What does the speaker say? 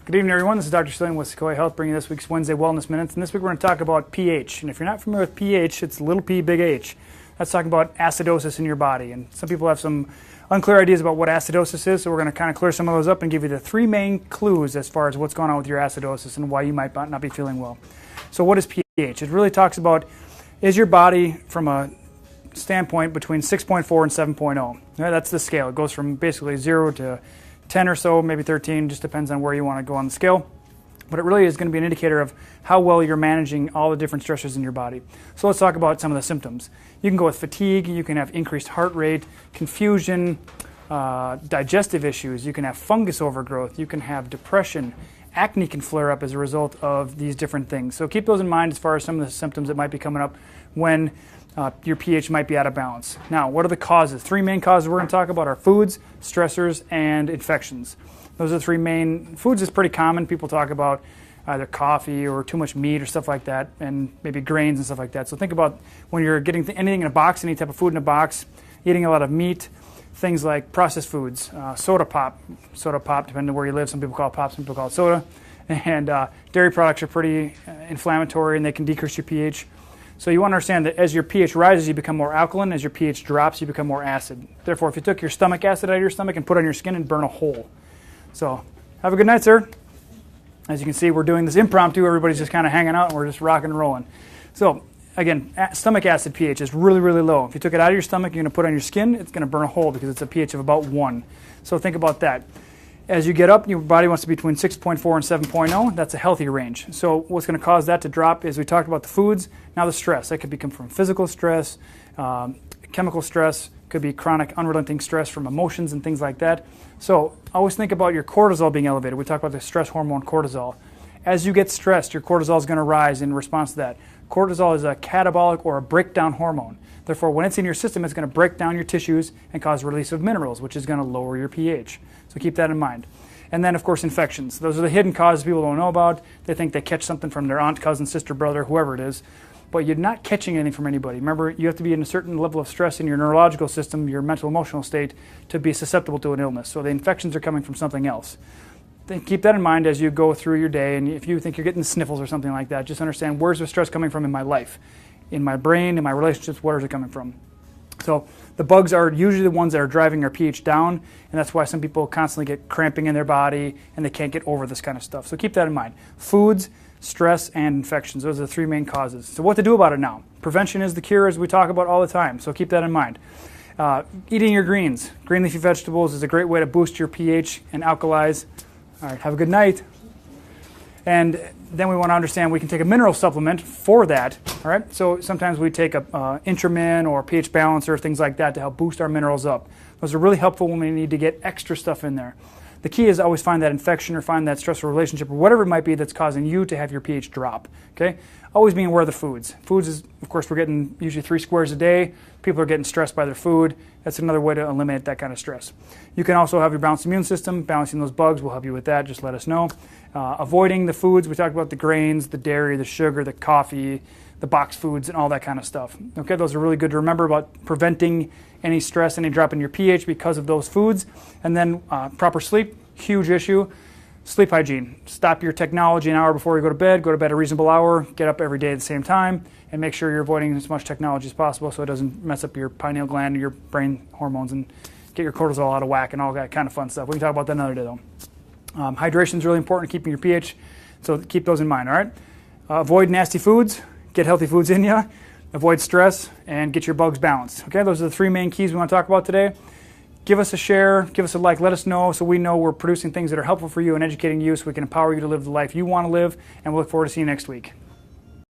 Good evening, everyone. This is Dr. Cillian with Sequoia Health, bringing this week's Wednesday Wellness Minutes. And this week we're going to talk about pH. And if you're not familiar with pH, it's little p, big H. That's talking about acidosis in your body. And some people have some unclear ideas about what acidosis is, so we're going to kind of clear some of those up and give you the three main clues as far as what's going on with your acidosis and why you might not be feeling well. So what is pH? It really talks about, is your body from a standpoint between 6.4 and 7.0. Right, that's the scale. It goes from basically 0 to 10 or so, maybe 13, just depends on where you want to go on the scale. But it really is going to be an indicator of how well you're managing all the different stressors in your body. So let's talk about some of the symptoms. You can go with fatigue, you can have increased heart rate, confusion, digestive issues, you can have fungus overgrowth, you can have depression, acne can flare up as a result of these different things. So keep those in mind as far as some of the symptoms that might be coming up when your pH might be out of balance. Now, what are the causes? Three main causes we're going to talk about are foods, stressors, and infections. Those are the three main. Foods is pretty common. People talk about either coffee or too much meat or stuff like that, and maybe grains and stuff like that. So think about when you're getting anything in a box, any type of food in a box, eating a lot of meat, things like processed foods, soda pop, depending on where you live. Some people call it pop, some people call it soda. And dairy products are pretty inflammatory, and they can decrease your pH. So you want to understand that as your pH rises, you become more alkaline. As your pH drops, you become more acid. Therefore, if you took your stomach acid out of your stomach and put it on your skin, it'd burn a hole. So have a good night, sir. As you can see, we're doing this impromptu. Everybody's just kind of hanging out, and we're just rocking and rolling. So again, stomach acid pH is really, really low. If you took it out of your stomach, you're going to put it on your skin, it's going to burn a hole because it's a pH of about 1. So think about that. As you get up, your body wants to be between 6.4 and 7.0. That's a healthy range. So what's going to cause that to drop is we talked about the foods. Now the stress. That could become from physical stress, chemical stress, could be chronic unrelenting stress from emotions and things like that. So always think about your cortisol being elevated. We talked about the stress hormone cortisol. As you get stressed, your cortisol is going to rise in response to that. Cortisol is a catabolic or a breakdown hormone. Therefore, when it's in your system, it's going to break down your tissues and cause release of minerals, which is going to lower your pH. So keep that in mind. And then, of course, infections. Those are the hidden causes people don't know about. They think they catch something from their aunt, cousin, sister, brother, whoever it is. But you're not catching anything from anybody. Remember, you have to be in a certain level of stress in your neurological system, your mental emotional state, to be susceptible to an illness. So the infections are coming from something else. Then keep that in mind as you go through your day. And if you think you're getting sniffles or something like that, just understand, where's the stress coming from in my life? In my brain, in my relationships, where is it coming from? So the bugs are usually the ones that are driving our pH down, and that's why some people constantly get cramping in their body and they can't get over this kind of stuff. So keep that in mind. Foods, stress, and infections. Those are the three main causes. So what to do about it now? Prevention is the cure, as we talk about all the time, so keep that in mind. Eating your greens. Green leafy vegetables is a great way to boost your pH and alkalize. All right, have a good night. And then we want to understand we can take a mineral supplement for that. All right, so sometimes we take a Intramin or pH balancer, things like that, to help boost our minerals up. Those are really helpful when we need to get extra stuff in there. The key is always find that infection or find that stressful relationship or whatever it might be that's causing you to have your pH drop. Okay, always being aware of the foods. Foods is, of course, we're getting usually 3 squares a day. People are getting stressed by their food. That's another way to eliminate that kind of stress. You can also have your balanced immune system. Balancing those bugs will help you with that. Just let us know. Avoiding the foods. We talked about the grains, the dairy, the sugar, the coffee, the boxed foods, and all that kind of stuff. Okay, those are really good to remember about preventing any stress, any drop in your pH because of those foods. And then proper sleep, huge issue. Sleep hygiene. Stop your technology an hour before you go to bed a reasonable hour, get up every day at the same time, and make sure you're avoiding as much technology as possible so it doesn't mess up your pineal gland or your brain hormones and get your cortisol out of whack and all that kind of fun stuff. We can talk about that another day though. Hydration is really important, keeping your pH, so keep those in mind, all right? Avoid nasty foods, get healthy foods in you, avoid stress, and get your bugs balanced. Okay, those are the three main keys we want to talk about today. Give us a share, give us a like, let us know so we know we're producing things that are helpful for you and educating you so we can empower you to live the life you want to live, and we look forward to seeing you next week.